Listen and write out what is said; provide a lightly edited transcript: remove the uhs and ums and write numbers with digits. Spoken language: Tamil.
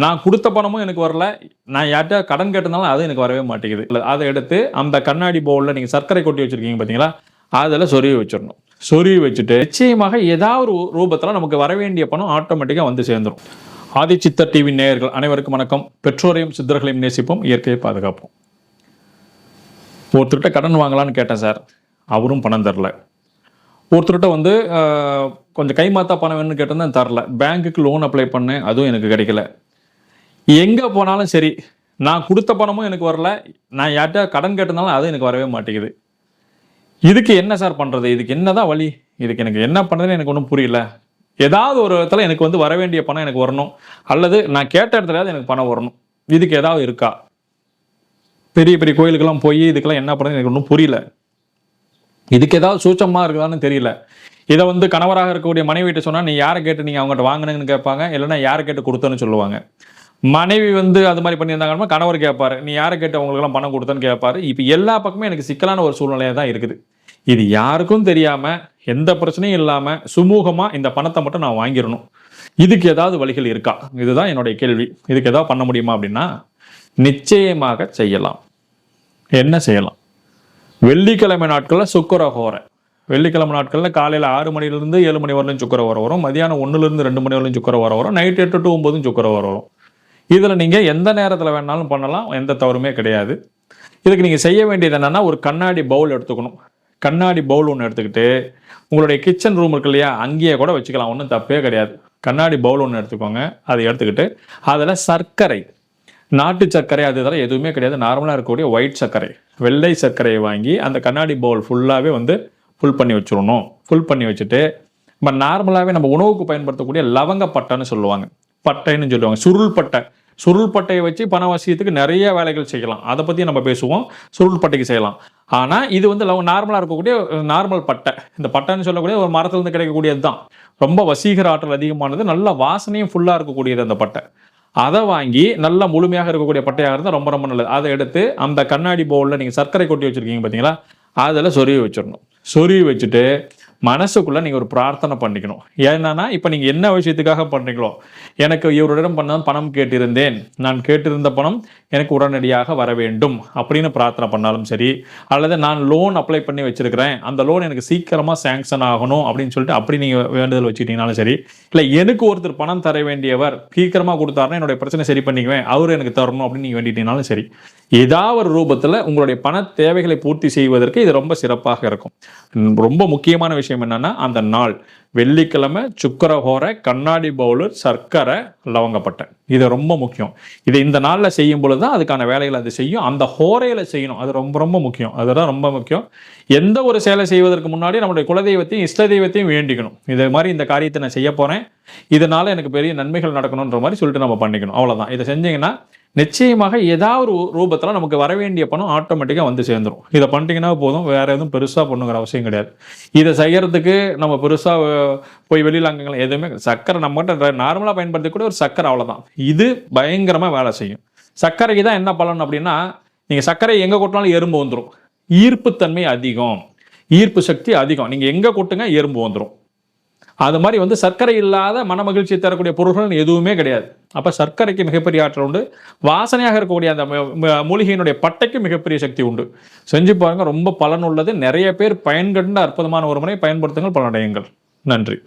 நான் கொடுத்த பணமும் எனக்கு வரல, நான் யார்கிட்ட கடன் கேட்டிருந்தாலும் அது எனக்கு வரவே மாட்டேங்குது. அதை எடுத்து அந்த கண்ணாடி பவுலில் நீங்கள் சர்க்கரை கொட்டி வச்சுருக்கீங்க பார்த்தீங்களா, அதில் சொருவி வச்சிடணும். சொருவி வச்சுட்டு நிச்சயமாக ஏதாவது ஒரு ரூபத்தில் நமக்கு வர வேண்டிய பணம் ஆட்டோமேட்டிக்காக வந்து சேர்ந்துடும். ஆதிச்சித்தர் டிவி நேயர்கள் அனைவருக்கும் வணக்கம். பெற்றோரையும் சித்தர்களையும் நேசிப்போம், இயற்கையை பாதுகாப்போம். ஒருத்தர்கிட்ட கடன் வாங்கலான்னு கேட்டேன் சார், அவரும் பணம் தரல. ஒருத்தர்கிட்ட வந்து கொஞ்சம் கைமாத்தா பணம் வேணும்னு கேட்டிருந்தேன், தரல. பேங்க்குக்கு லோன் அப்ளை பண்ணேன், அதுவும் எனக்கு கிடைக்கல. எங்கே போனாலும் சரி, நான் கொடுத்த பணமும் எனக்கு வரல, நான் யார்கிட்ட கடன் கேட்டிருந்தாலும் அது எனக்கு வரவே மாட்டேங்குது. இதுக்கு என்ன சார் பண்ணுறது? இதுக்கு என்னதான் வழி? இதுக்கு எனக்கு என்ன பண்ணுறதுன்னு எனக்கு ஒன்றும் புரியல. ஏதாவது ஒரு இடத்துல எனக்கு வந்து வர வேண்டிய பணம் எனக்கு வரணும், அல்லது நான் கேட்ட இடத்துலயாவது எனக்கு பணம் வரணும். இதுக்கு ஏதாவது இருக்கா? பெரிய பெரிய கோயிலுக்கெல்லாம் போய் இதுக்கெல்லாம் என்ன பண்ணுறது எனக்கு ஒன்றும் புரியல. இதுக்கு ஏதாவது சூச்சமாக இருக்குதான்னு தெரியல. இதை வந்து கணவராக இருக்கக்கூடிய மனைவிட்ட சொன்னால், நீ யாரை கேட்டு நீங்கள் அவங்ககிட்ட வாங்கினேன்னு கேட்பாங்க, இல்லைன்னா யாரை கேட்டு கொடுத்தேன்னு சொல்லுவாங்க. மனைவி வந்து அது மாதிரி பண்ணியிருந்தாங்கன்னா கணவர் கேட்பாரு, நீ யாரை கேட்டு அவங்களுக்கெல்லாம் பணம் கொடுத்தேன்னு கேட்பாரு. இப்போ எல்லா பக்கமே எனக்கு சிக்கலான ஒரு சூழ்நிலையாக தான் இருக்குது. இது யாருக்கும் தெரியாமல், எந்த பிரச்சனையும் இல்லாமல் சுமூகமாக இந்த பணத்தை மட்டும் நான் வாங்கிடணும். இதுக்கு ஏதாவது வழிகள் இருக்கா? இதுதான் என்னுடைய கேள்வி. இதுக்கு ஏதாவது பண்ண முடியுமா அப்படின்னா, நிச்சயமாக செய்யலாம். என்ன செய்யலாம்? வெள்ளிக்கிழமை நாட்களில் சுக்கிரஹோரை. வெள்ளிக்கிழமை நாட்களில் காலையில் 6 மணிலேருந்து 7 மணி வரலையும் சுக்கிரஹோரை வரும். மதியானம் 1லேருந்து 2 மணி வரலையும் சுக்கிரஹோரை வரும். நைட் 8 to 9 சுக்கிரஹோரை வரும். இதில் நீங்கள் எந்த நேரத்தில் வேணாலும் பண்ணலாம், எந்த தவறுமே கிடையாது. இதுக்கு நீங்கள் செய்ய வேண்டியது என்னென்னா, ஒரு கண்ணாடி பவுல் எடுத்துக்கணும். கண்ணாடி பவுல் ஒன்று எடுத்துக்கிட்டு உங்களுடைய கிச்சன் ரூம் இருக்கு இல்லையா, அங்கேயே கூட வச்சுக்கலாம், ஒன்றும் தப்பே கிடையாது. கண்ணாடி பவுல் ஒன்று எடுத்துக்கோங்க. அதை எடுத்துக்கிட்டு அதில் சர்க்கரை, நாட்டு சர்க்கரை அது இதெல்லாம் எதுவுமே கிடையாது, நார்மலாக இருக்கக்கூடிய ஒயிட் சர்க்கரை, வெள்ளை சர்க்கரையை வாங்கி அந்த கண்ணாடி பவுல் ஃபுல்லாகவே வந்து ஃபுல் பண்ணி வச்சிடணும். ஃபுல் பண்ணி வச்சுட்டு நம்ம நார்மலாகவே நம்ம உணவுக்கு பயன்படுத்தக்கூடிய லவங்க பட்டைன்னு சொல்லுவாங்க, பட்டைன்னு சொல்லுவாங்க, சுருள் பட்டை. சுருள் பட்டையை வச்சு பணவசியத்துக்கு நிறைய வேலைகள் செய்யலாம், அதை பற்றி நம்ம பேசுவோம். சுருள் பட்டைக்கு செய்யலாம். ஆனால் இது வந்து நார்மலாக இருக்கக்கூடிய நார்மல் பட்டை. இந்த பட்டைன்னு சொல்லக்கூடிய ஒரு மரத்துலேருந்து கிடைக்கக்கூடியது தான். ரொம்ப வசீகர ஆற்றல் அதிகமானது, நல்ல வாசனையும் ஃபுல்லாக இருக்கக்கூடியது அந்த பட்டை. அதை வாங்கி நல்லா முழுமையாக இருக்கக்கூடிய பட்டையாக இருந்தால் ரொம்ப ரொம்ப நல்லது. அதை எடுத்து அந்த கண்ணாடி பவுலில் நீங்கள் சர்க்கரை கொட்டி வச்சுருக்கீங்க பார்த்தீங்களா, அதில் சொருவி வச்சிடணும். சொருவி வச்சுட்டு மனசுக்குள்ளே நீங்கள் ஒரு பிரார்த்தனை பண்ணிக்கணும். ஏன்னா இப்போ நீங்கள் என்ன விஷயத்துக்காக பண்ணுறீங்களோ, எனக்கு இவரிடம் பண்ண பணம் கேட்டிருந்தேன், நான் கேட்டிருந்த பணம் எனக்கு உடனடியாக வர வேண்டும் அப்படின்னு பிரார்த்தனை பண்ணாலும் சரி, அல்லது நான் லோன் அப்ளை பண்ணி வச்சிருக்கிறேன், அந்த லோன் எனக்கு சீக்கிரமாக சேங்ஷன் ஆகணும் அப்படின்னு சொல்லிட்டு அப்படி நீங்கள் வேண்டுதல் வச்சுக்கிட்டீங்கனாலும் சரி, இல்லை எனக்கு ஒருத்தர் பணம் தர வேண்டியவர் சீக்கிரமாக கொடுத்தாருன்னா என்னுடைய பிரச்சனை சரி பண்ணிக்குவேன், அவர் எனக்கு தரணும் அப்படின்னு நீங்கள் வேண்டிட்டீங்கனாலும் சரி, ஏதாவது ஒரு ரூபத்தில் உங்களுடைய பண தேவைகளை பூர்த்தி செய்வதற்கு இது ரொம்ப சிறப்பாக இருக்கும். ரொம்ப முக்கியமான விஷயம் என்னன்னா, அந்த நாள் வெள்ளிக்கிழமை சுக்கிரஹோரை, கண்ணாடி பவுல், சர்க்கரை, லவங்கப்பட்டை, இது ரொம்ப முக்கியம். இதை இந்த நாளில் செய்யும் பொழுது தான் அதுக்கான வேலைகளை அது செய்யும். அந்த ஹோரையில் செய்யணும், அது ரொம்ப ரொம்ப முக்கியம். அதுதான் ரொம்ப முக்கியம். எந்த ஒரு செயலை செய்வதற்கு முன்னாடி நம்மளுடைய குலதெய்வத்தையும் இஷ்ட தெய்வத்தையும் வேண்டிக்கணும். இதே மாதிரி இந்த காரியத்தை நான் செய்ய போகிறேன், இதனால் எனக்கு பெரிய நன்மைகள் நடக்கணுன்ற மாதிரி சொல்லிட்டு நம்ம பண்ணிக்கணும். அவ்வளோதான். இதை செஞ்சீங்கன்னா நிச்சயமாக ஏதாவது ஒரு ரூபத்தில் நமக்கு வர வேண்டிய பணம் ஆட்டோமேட்டிக்காக வந்து சேர்ந்துடும். இதை பண்ணிட்டீங்கன்னா போதும், வேறு எதுவும் பெருசாக பண்ணுங்கிற அவசியம் கிடையாது. இதை செய்கிறதுக்கு நம்ம பெருசாக போய் வெளியில் அங்கங்கள் எதுவுமே, சர்க்கரை நம்மகிட்ட நார்மலாக பயன்படுத்தக்கூடிய ஒரு சர்க்கரை, அவ்வளோதான். இது பயங்கரமாக வேலை செய்யும். சர்க்கரைக்கு தான் என்ன பலன் அப்படின்னா, நீங்கள் சர்க்கரை எங்கே கொட்டினாலும் எறும்பு வந்துடும். ஈர்ப்புத்தன்மை அதிகம், ஈர்ப்பு சக்தி அதிகம். நீங்கள் எங்கே கொட்டுங்க எறும்பு வந்துடும். அது மாதிரி வந்து சர்க்கரை இல்லாத மன மகிழ்ச்சி தரக்கூடிய பொருள்கள் எதுவுமே கிடையாது. அப்போ சர்க்கரைக்கு மிகப்பெரிய ஆற்றல் உண்டு. வாசனையாக இருக்கக்கூடிய அந்த மூலிகையினுடைய பட்டைக்கு மிகப்பெரிய சக்தி உண்டு. செஞ்சு பாருங்க, ரொம்ப பலன் உள்ளது. நிறைய பேர் பயன்கண்ட அற்புதமான ஒரு முறை பயன்படுத்துங்கள், பலனடையுங்கள். நன்றி.